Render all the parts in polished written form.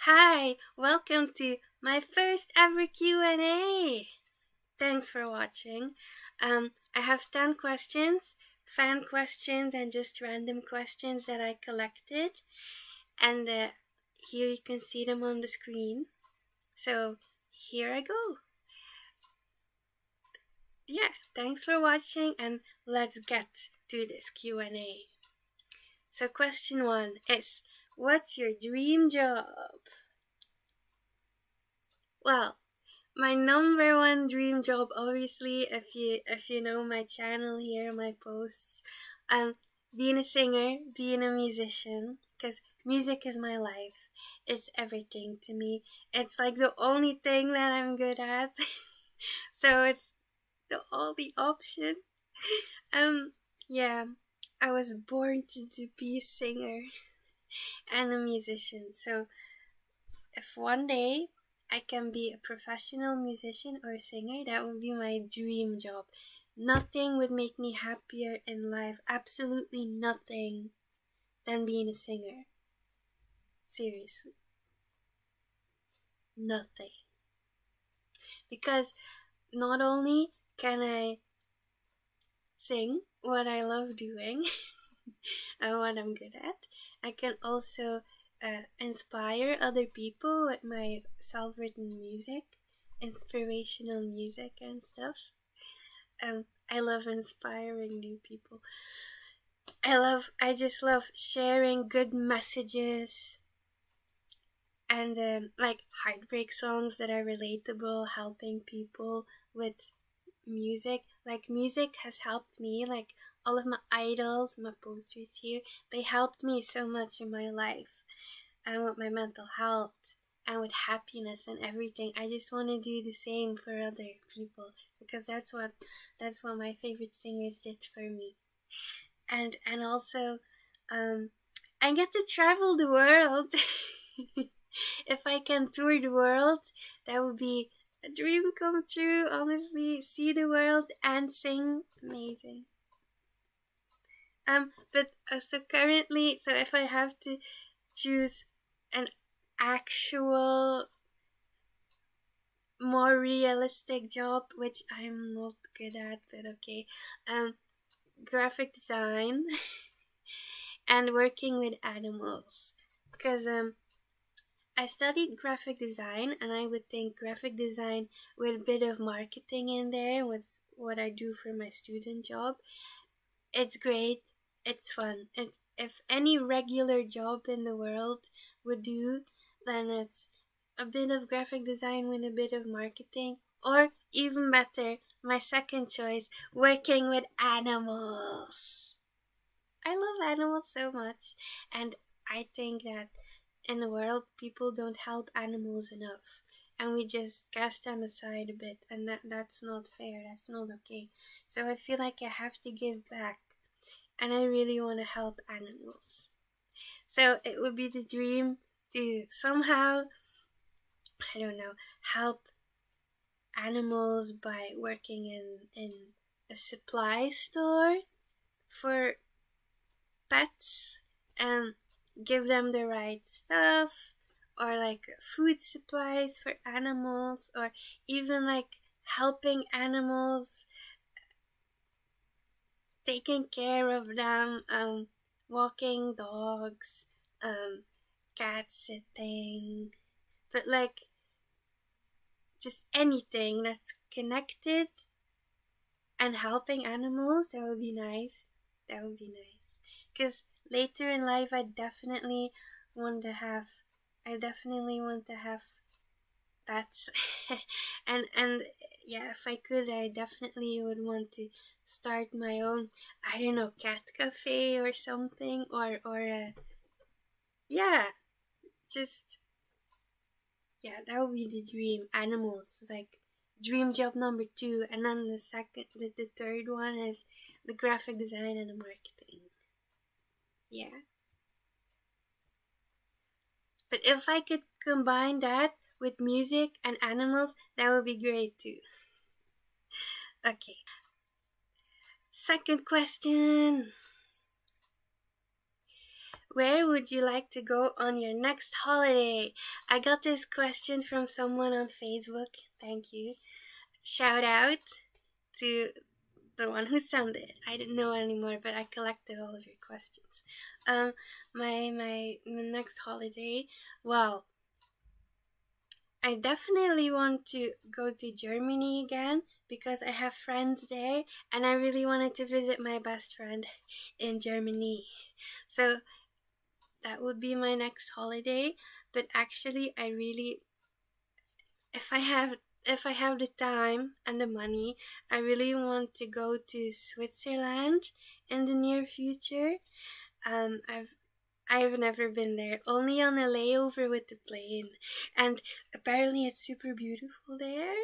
Hi, welcome to my first ever Q&A. Thanks for watching. I have 10 questions, fan questions, and just random questions that I collected. And here you can see them on the screen. So here I go. Yeah, thanks for watching and let's get to this Q&A. So question 1 is, what's your dream job? Well, my number one dream job, obviously, if you know my channel here, my posts, being a singer, being a musician, because music is my life. It's everything to me. It's like the only thing that I'm good at. So it's the only option. Um, yeah, I was born to be a singer and a musician. So if one day I can be a professional musician or singer, that would be my dream job. Nothing would make me happier in life, absolutely nothing, than being a singer. Seriously. Nothing. Because not only can I sing what I love doing and what I'm good at, I can also inspire other people with my self-written music, inspirational music and stuff. I love inspiring new people. I just love sharing good messages and like heartbreak songs that are relatable, helping people with music. Like music has helped me, like all of my idols, my posters here, they helped me so much in my life and with my mental health and with happiness and everything. I just want to do the same for other people because that's what my favorite singers did for me. And also I get to travel the world. If I can tour the world, that would be a dream come true, honestly. See the world and sing, amazing. But so currently, so if I have to choose an actual, more realistic job, which I'm not good at, but okay, graphic design and working with animals, because I studied graphic design, and I would think graphic design with a bit of marketing in there was what I do for my student job. It's great. It's fun. If any regular job in the world would do, then it's a bit of graphic design with a bit of marketing, or even better, my second choice, working with animals. I love animals so much, and I think that in the world people don't help animals enough, and we just cast them aside a bit, and that's not fair. That's not okay. So I feel like I have to give back, and I really want to help animals. So it would be the dream to somehow, I don't know, help animals by working in a supply store for pets and give them the right stuff, or like food supplies for animals, or even like helping animals, taking care of them, walking dogs, cat sitting, but like just anything that's connected and helping animals, that would be nice. That would be nice. Because later in life, want to have, I definitely want to have pets, and yeah, if I could, I definitely would want to start my own, I don't know, cat cafe or something, or yeah, just yeah, that would be the dream. Animals, like dream job number two, and then the third one is the graphic design and the marketing. Yeah, but if I could combine that with music and animals, that would be great too. Okay, second question. where would you like to go on your next holiday? I got this question from someone on Facebook. Thank you. Shout out to the one who sent it. I didn't know anymore, but I collected all of your questions. My next holiday, well, I definitely want to go to Germany again because I have friends there and I really wanted to visit my best friend in Germany. So that would be my next holiday. But actually, I really, if I have the time and the money, I really want to go to Switzerland in the near future. I've never been there, only on a layover with the plane, and apparently it's super beautiful there.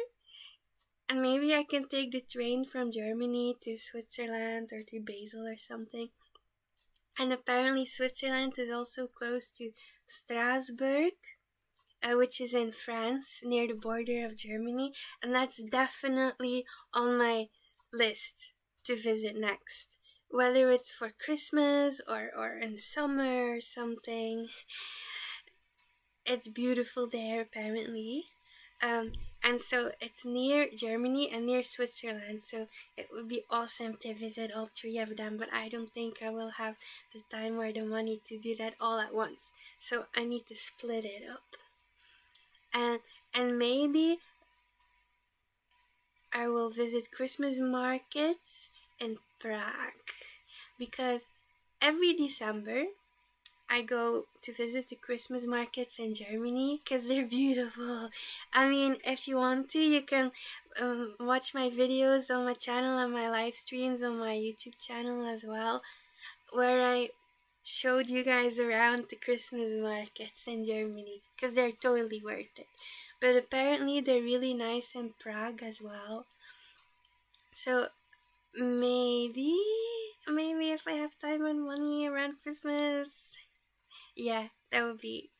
And maybe I can take the train from Germany to Switzerland or to Basel or something. And apparently Switzerland is also close to Strasbourg, which is in France, near the border of Germany, and that's definitely on my list to visit next. Whether it's for Christmas or in the summer or something. It's beautiful there, apparently. And so it's near Germany and near Switzerland, so it would be awesome to visit all three of them, but I don't think I will have the time or the money to do that all at once, so I need to split it up. And maybe I will visit Christmas markets in Prague, because every December I go to visit the Christmas markets in Germany because they're beautiful. I mean, if you want to, you can watch my videos on my channel and my live streams on my YouTube channel as well, where I showed you guys around the Christmas markets in Germany because they're totally worth it. But apparently they're really nice in Prague as well. So maybe if I have time and money around Christmas, yeah, that would be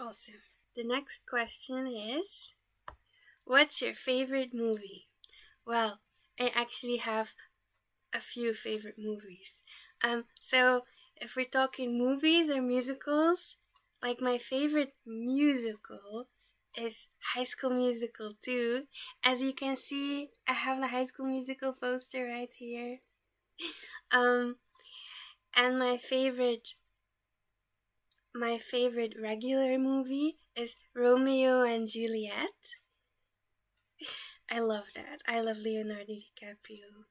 awesome. The next question is, what's your favorite movie? Well, I actually have a few favorite movies. So if we're talking movies or musicals, like my favorite musical is High School Musical 2. As you can see, I have the High School Musical poster right here. And my favorite regular movie is Romeo and Juliet. I love that. I love Leonardo DiCaprio.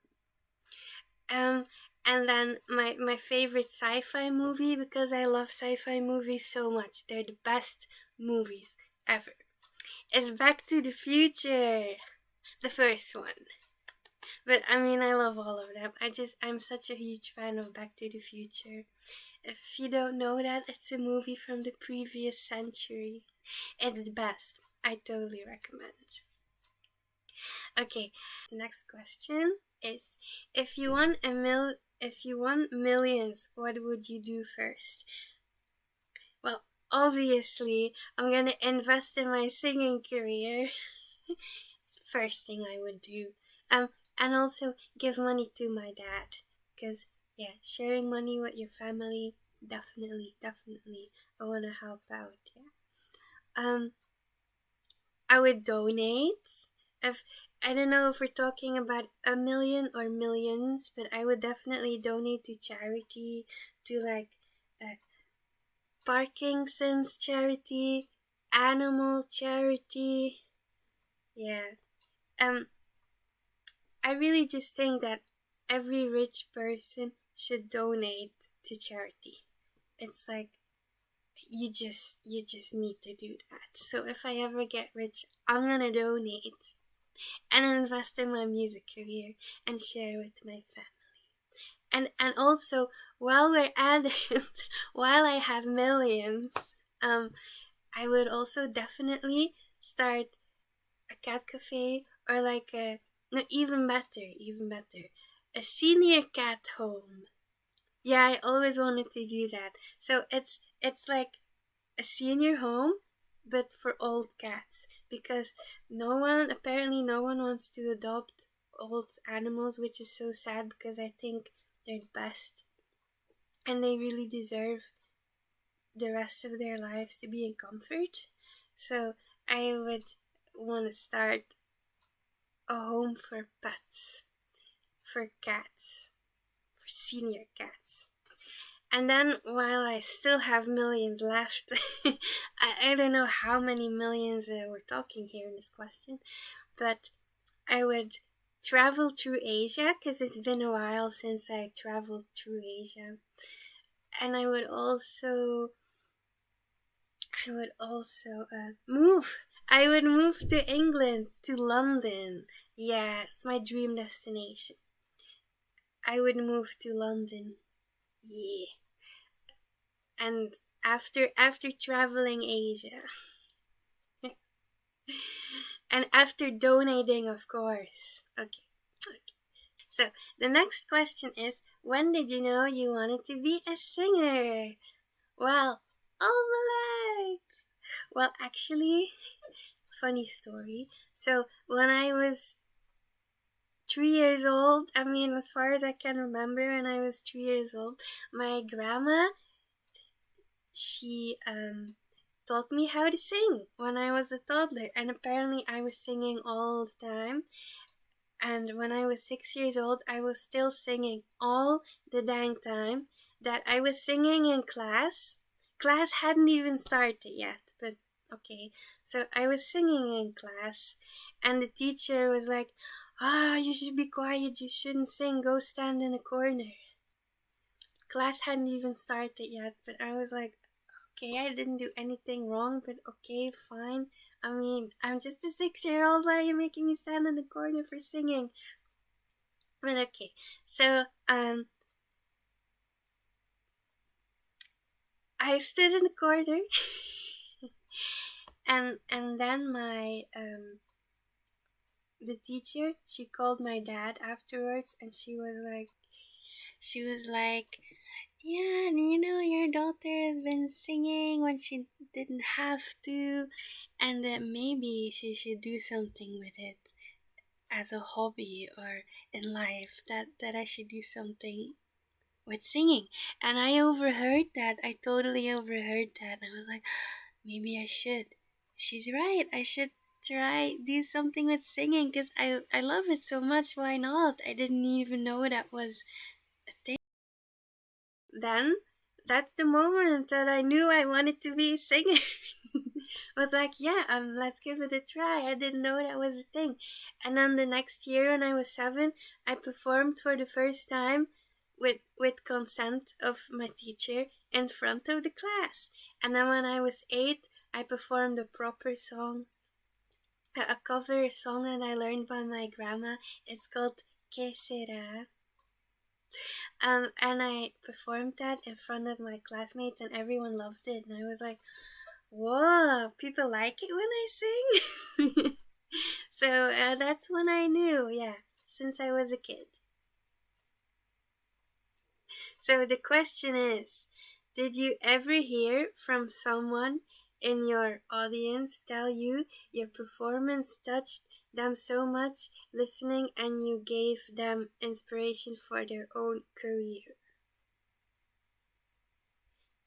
And then my favorite sci-fi movie, because I love sci-fi movies so much, they're the best movies ever, is Back to the Future, the first one. But I mean, I love all of them. I'm such a huge fan of Back to the Future. If you don't know that, it's a movie from the previous century. It's the best. I totally recommend it. Okay, the next question is, if you won millions, what would you do first? Well, obviously, I'm gonna invest in my singing career. It's the first thing I would do. And also give money to my dad, because yeah, sharing money with your family, definitely, I want to help out, yeah. I would donate. I don't know if we're talking about a million or millions, but I would definitely donate to charity, to like Parkinson's charity, animal charity, yeah. I really just think that every rich person should donate to charity. It's like you just need to do that. So if I ever get rich, I'm gonna donate and invest in my music career and share with my family. And also, while we're at it, while I have millions, I would also definitely start a cat cafe, or like even better, a senior cat home. Yeah, I always wanted to do that. So it's like a senior home, but for old cats, because apparently no one wants to adopt old animals, which is so sad, because I think they're the best and they really deserve the rest of their lives to be in comfort. So I would want to start a home for pets, for cats, for senior cats. And then while I still have millions left, I don't know how many millions we're talking here in this question, but I would travel through Asia, because it's been a while since I traveled through Asia. And I would also move. I would move to England, to London. Yeah, it's my dream destination. I would move to London. Yeah. And after traveling Asia, and after donating, of course. Okay. So the next question is, when did you know you wanted to be a singer? Well, all my life. Well, actually, funny story. So when I was 3 years old, I mean, as far as I can remember, when I was 3 years old, my grandma, she taught me how to sing when I was a toddler, and apparently I was singing all the time. And when I was 6 years old, I was still singing all the dang time. That I was singing in class. Class hadn't even started yet, but okay. So I was singing in class, and the teacher was like, you should be quiet, you shouldn't sing, go stand in a corner. Class hadn't even started yet, but I was like, okay, I didn't do anything wrong, but okay, fine. I mean, I'm just a 6-year-old, why are you making me stand in the corner for singing? But okay, so, I stood in the corner, and then the teacher, she called my dad afterwards, and she was like, yeah, you know, your daughter has been singing when she didn't have to, and maybe she should do something with it as a hobby or in life, that I should do something with singing. And I overheard that. I totally overheard that. And I was like, maybe I should. She's right. I should do something with singing, because I love it so much. Why not? I didn't even know that was a thing. Then that's the moment that I knew I wanted to be a singer. Was like, yeah, let's give it a try. I didn't know that was a thing. And then the next year, when I was 7, I performed for the first time with consent of my teacher in front of the class. And then when I was 8, I performed a proper song, a cover song that I learned by my grandma. It's called Que Sera. And I performed that in front of my classmates, and everyone loved it. And I was like, whoa, people like it when I sing? So that's when I knew, yeah, since I was a kid. So the question is, did you ever hear from someone in your audience tell you your performance touched them so much listening, and you gave them inspiration for their own career?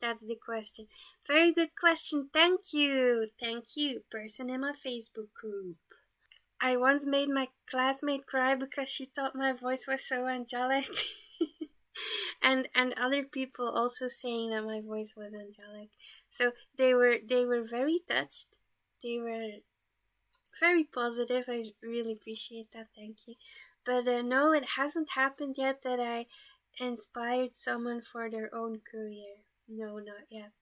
That's the question. Very good question. Thank you. Thank you, person in my Facebook group. I once made my classmate cry because she thought my voice was so angelic. and other people also saying that my voice was angelic. So they were very touched. They were very positive. I really appreciate that. Thank you. But no, it hasn't happened yet that I inspired someone for their own career. No, not yet.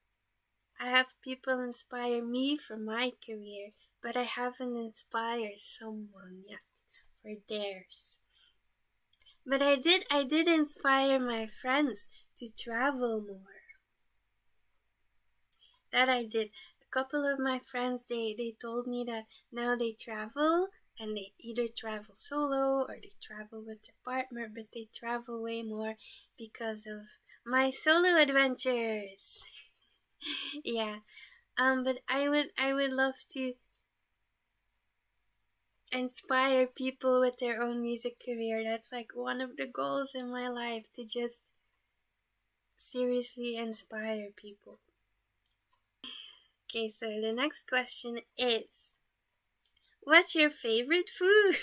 I have people inspire me for my career, but I haven't inspired someone yet for theirs. But I did inspire my friends to travel more. That I did. A couple of my friends, they told me that now they travel, and they either travel solo or they travel with their partner, but they travel way more because of my solo adventures. Yeah. But I would love to inspire people with their own music career. That's like one of the goals in my life, to just seriously inspire people. Okay, so the next question is, what's your favorite food?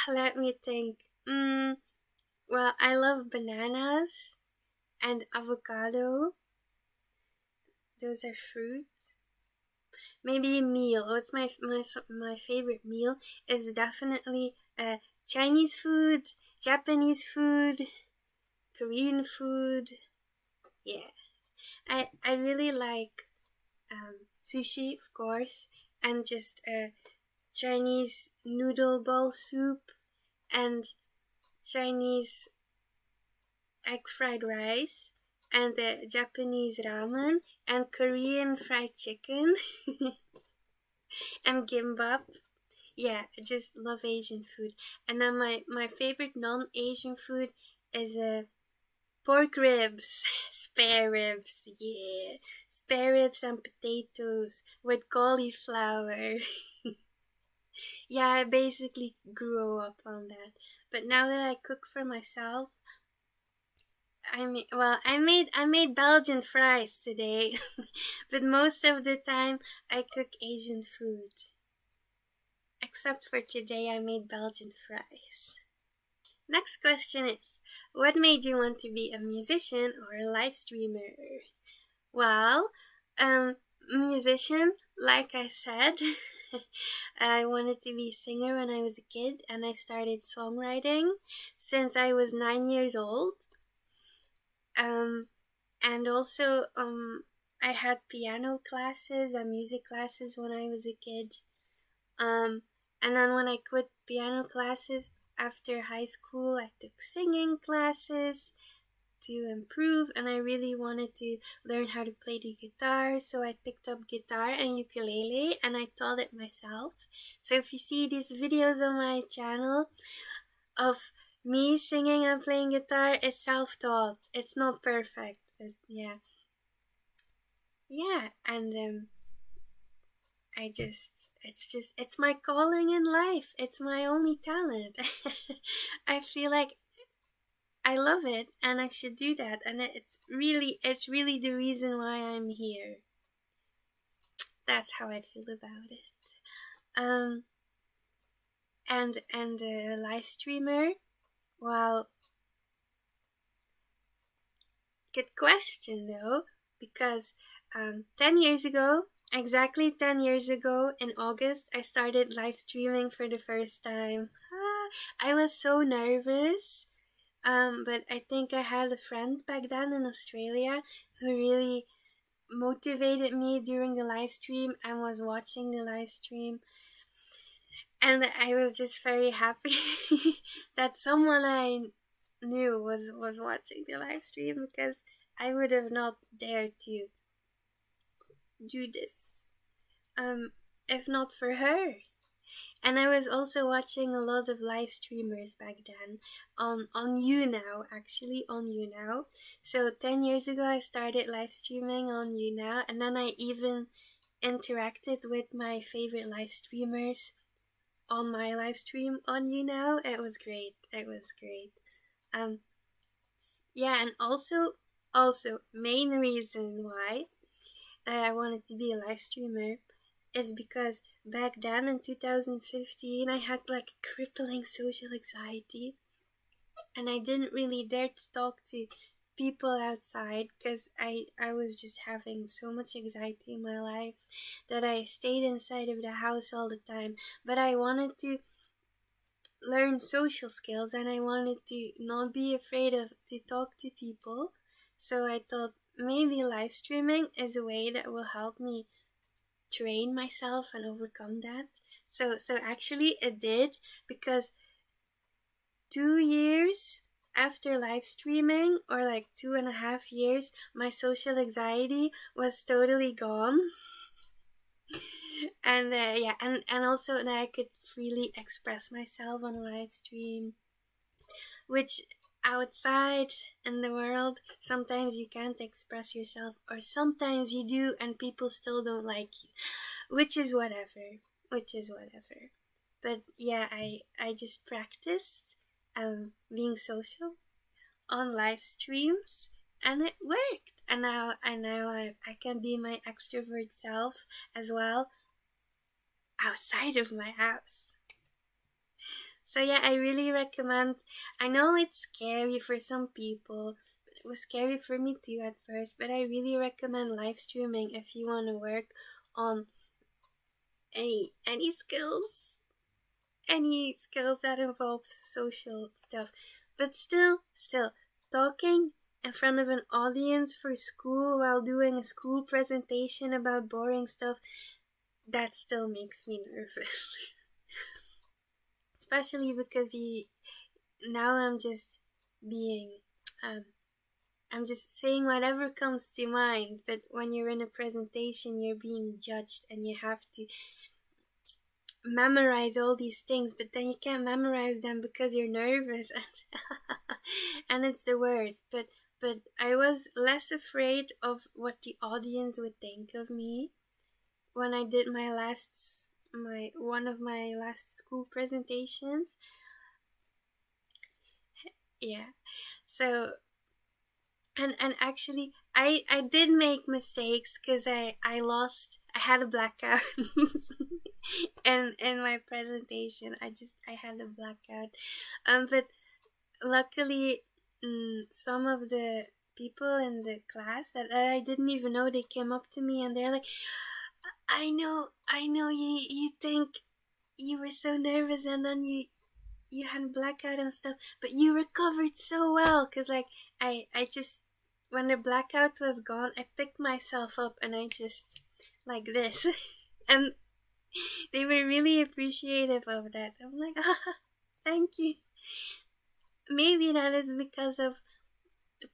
Let me think. Well, I love bananas and avocado. Those are fruits. Maybe a meal. What's my favorite meal is definitely Chinese food, Japanese food, Korean food. Yeah, I really like sushi, of course, and just Chinese noodle bowl soup and Chinese egg fried rice and Japanese ramen and Korean fried chicken and gimbap. Yeah, I just love Asian food. And then my favorite non-Asian food is pork ribs, spare ribs, yeah, spare ribs and potatoes with cauliflower. Yeah, I basically grew up on that. But now that I cook for myself, I made Belgian fries today, but most of the time I cook Asian food. Except for today, I made Belgian fries. Next question is, what made you want to be a musician or a live streamer? Well, musician, like I said, I wanted to be a singer when I was a kid, and I started songwriting since I was 9 years old. And also, I had piano classes and music classes when I was a kid. And then when I quit piano classes after high school, I took singing classes to improve, and I really wanted to learn how to play the guitar, so I picked up guitar and ukulele and I taught it myself. So if you see these videos on my channel of me singing and playing guitar, it's self-taught. It's not perfect, but yeah. And it's my calling in life. It's my only talent. I feel like I love it and I should do that, and it's really the reason why I'm here. That's how I feel about it. And a live streamer, well, good question though, because 10 years ago, exactly 10 years ago in August, I started live streaming for the first time. I was so nervous. But I think I had a friend back then in Australia who really motivated me during the live stream and was watching the live stream. And I was just very happy that someone I knew was watching the live stream, because I would have not dared to do this if not for her. And I was also watching a lot of live streamers back then on YouNow, actually on YouNow. So 10 years ago I started live streaming on YouNow, and then I even interacted with my favorite live streamers on my live stream on YouNow. It was great. Yeah, and also main reason why I wanted to be a live streamer is because back then in 2015 I had like crippling social anxiety, and I didn't really dare to talk to people outside because I was just having so much anxiety in my life that I stayed inside of the house all the time. But I wanted to learn social skills and I wanted to not be afraid of to talk to people. So I thought maybe live streaming is a way that will help me train myself and overcome that. So actually it did, because 2 years after live streaming, or like 2.5 years, my social anxiety was totally gone. And yeah, and also that I could freely express myself on a live stream, which outside in the world sometimes you can't express yourself, or sometimes you do and people still don't like you, which is whatever. But yeah, I just practiced being social on live streams, and it worked. and now I can be my extrovert self as well outside of my house. So yeah, I really recommend. I know it's scary for some people, but it was scary for me too at first, but I really recommend live streaming if you want to work on any skills that involve social stuff. But still talking in front of an audience for school while doing a school presentation about boring stuff, that still makes me nervous. Especially because now I'm just being I'm just saying whatever comes to mind, but when you're in a presentation you're being judged and you have to memorize all these things, but then you can't memorize them because you're nervous and it's the worst. But I was less afraid of what the audience would think of me when I did one of my last school presentations. Yeah. So and actually I did make mistakes because I had a blackout and in my presentation I had a blackout, but luckily some of the people in the class that I didn't even know, they came up to me and they're like, I know you think you were so nervous and then you had a blackout and stuff, but you recovered so well. Because like I just, when the blackout was gone, I picked myself up and I just like this and they were really appreciative of that. I'm like, thank you. Maybe that is because of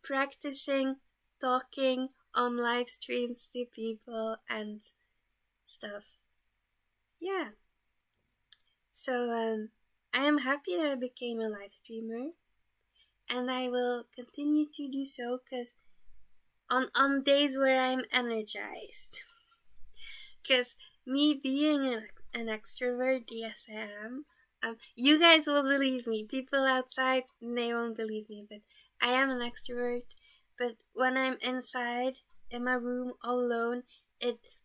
practicing talking on live streams to people and stuff. Yeah. So I am happy that I became a live streamer, and I will continue to do so because on days where I'm energized. Because me being an extrovert, yes I am. You guys will believe me. People outside, they won't believe me, but I am an extrovert. But when I'm inside in my room all alone,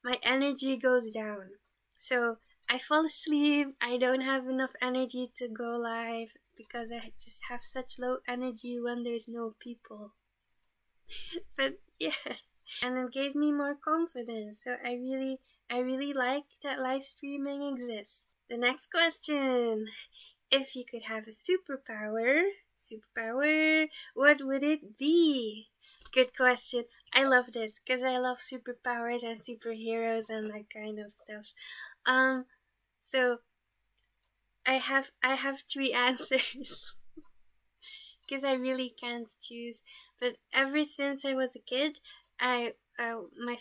my energy goes down. So I fall asleep. I don't have enough energy to go live because I just have such low energy when there's no people. But yeah, and it gave me more confidence. So I really like that live streaming exists. The next question: if you could have a superpower, what would it be? Good question. I love this because I love superpowers and superheroes and that kind of stuff. So I have three answers because I really can't choose. But ever since I was a kid, my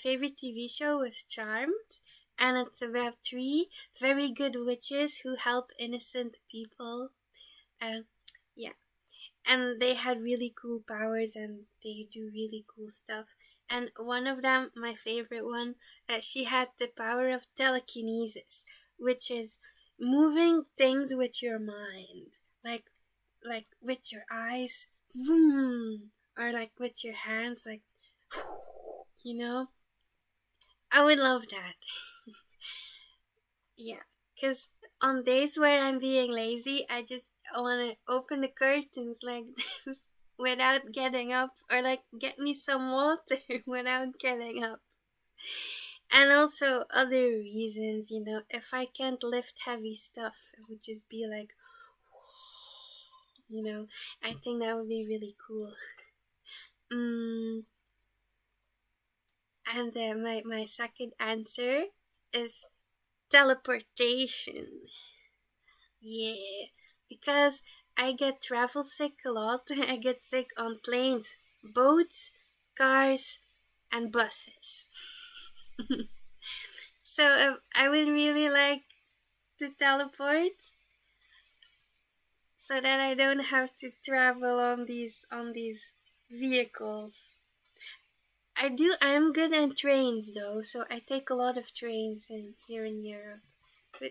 favorite TV show was Charmed, and it's about three very good witches who help innocent people. Yeah, and they had really cool powers and they do really cool stuff. And one of them, my favorite one, she had the power of telekinesis, which is moving things with your mind, like with your eyes, zoom, or like with your hands, like you know. I would love that. Yeah, because on days where I'm being lazy, I just want to open the curtains like this without getting up, or like get me some water without getting up. And also other reasons, if I can't lift heavy stuff, it would just be like, I think that would be really cool. And my second answer is teleportation. Yeah, because I get travel sick a lot. I get sick on planes, boats, cars, and buses. So I would really like to teleport so that I don't have to travel on these vehicles. I'm good in trains though, so I take a lot of trains here in Europe,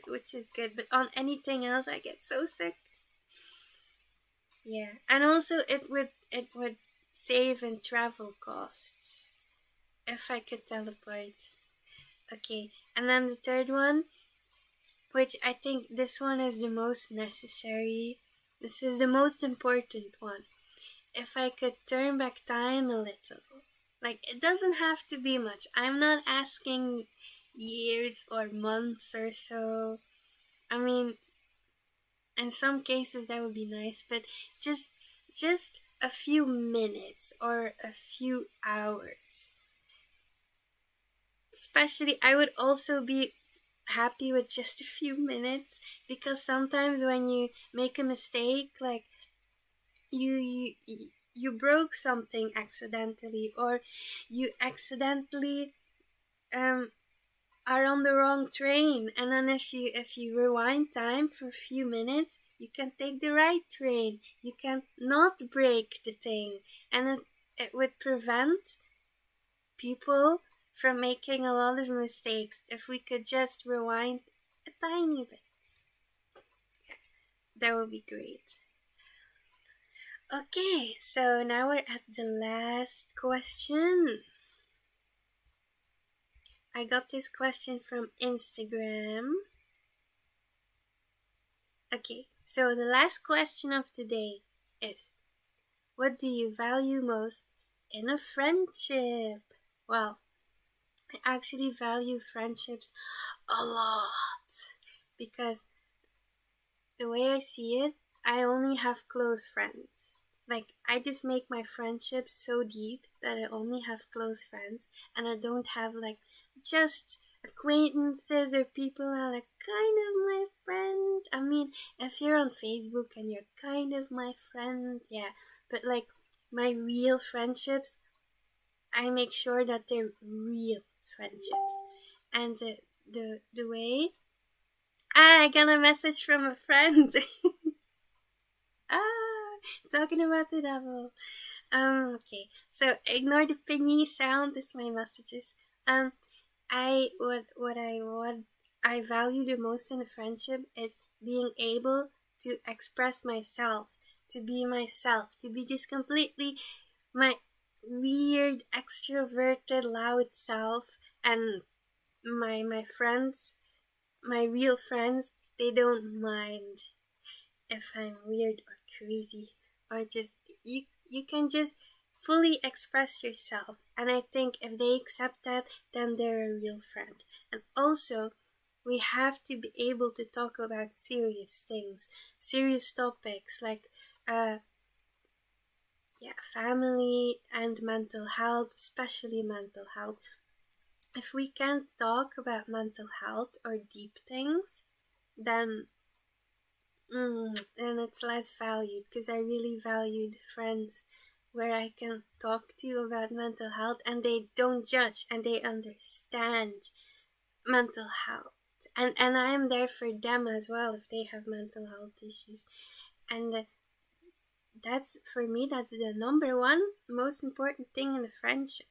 which is good. But on anything else, I get so sick. Yeah, and also it would save in travel costs. If I could teleport. Okay, and then the third one, which I think this one is the most necessary. This is the most important one. If I could turn back time a little. Like, it doesn't have to be much. I'm not asking years or months or so. I mean, in some cases that would be nice, but just a few minutes or a few hours. Especially, I would also be happy with just a few minutes, because sometimes when you make a mistake, like you broke something accidentally, or you accidentally are on the wrong train, and then if you rewind time for a few minutes, you can take the right train. You can not break the thing, and it would prevent people from making a lot of mistakes if we could just rewind a tiny bit. That would be great. Okay, so now we're at the last question. I got this question from Instagram. Okay, so the last question of today is, what do you value most in a friendship? Well, I actually value friendships a lot, because the way I see it, I only have close friends. Like, I just make my friendships so deep that I only have close friends, and I don't have like just acquaintances or people that are kind of my friend. I mean, if you're on Facebook and you're kind of my friend, yeah, but like my real friendships, I make sure that they're real friendships. And the way I got a message from a friend. Talking about the devil. Okay. So ignore the pingy sound. It's my messages. What I value the most in a friendship is being able to express myself, to be myself, to be just completely my weird, extroverted, loud self, and my friends, my real friends, they don't mind if I'm weird or crazy, or just you can just fully express yourself, and I think if they accept that, then they're a real friend. And also, we have to be able to talk about serious things, serious topics, like family and mental health, especially mental health. If we can't talk about mental health or deep things, then then it's less valued, because I really valued friends where I can talk to about mental health and they don't judge and they understand mental health. And I am there for them as well if they have mental health issues. And that's, for me, that's the number one most important thing in a friendship.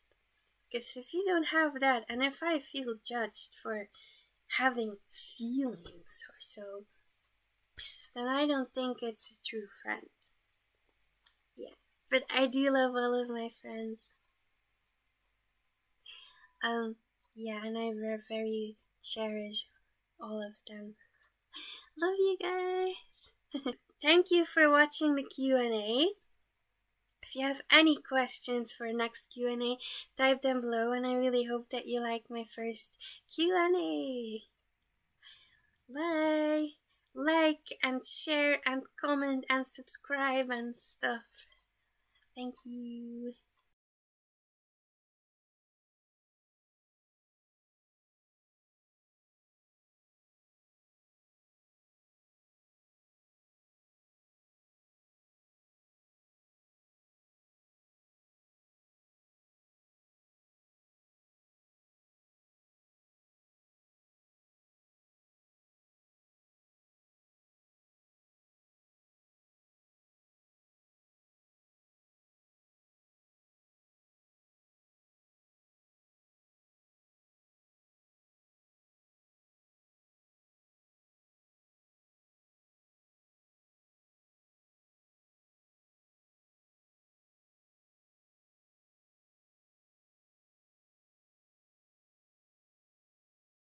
Because if you don't have that, and if I feel judged for having feelings or so, then I don't think it's a true friend. Yeah, but I do love all of my friends. Yeah, and I very cherish all of them. Love you guys. Thank you for watching the Q&A. If you have any questions for next Q&A, type them below, and I really hope that you like my first Q&A. Bye! Like and share and comment and subscribe and stuff. Thank you.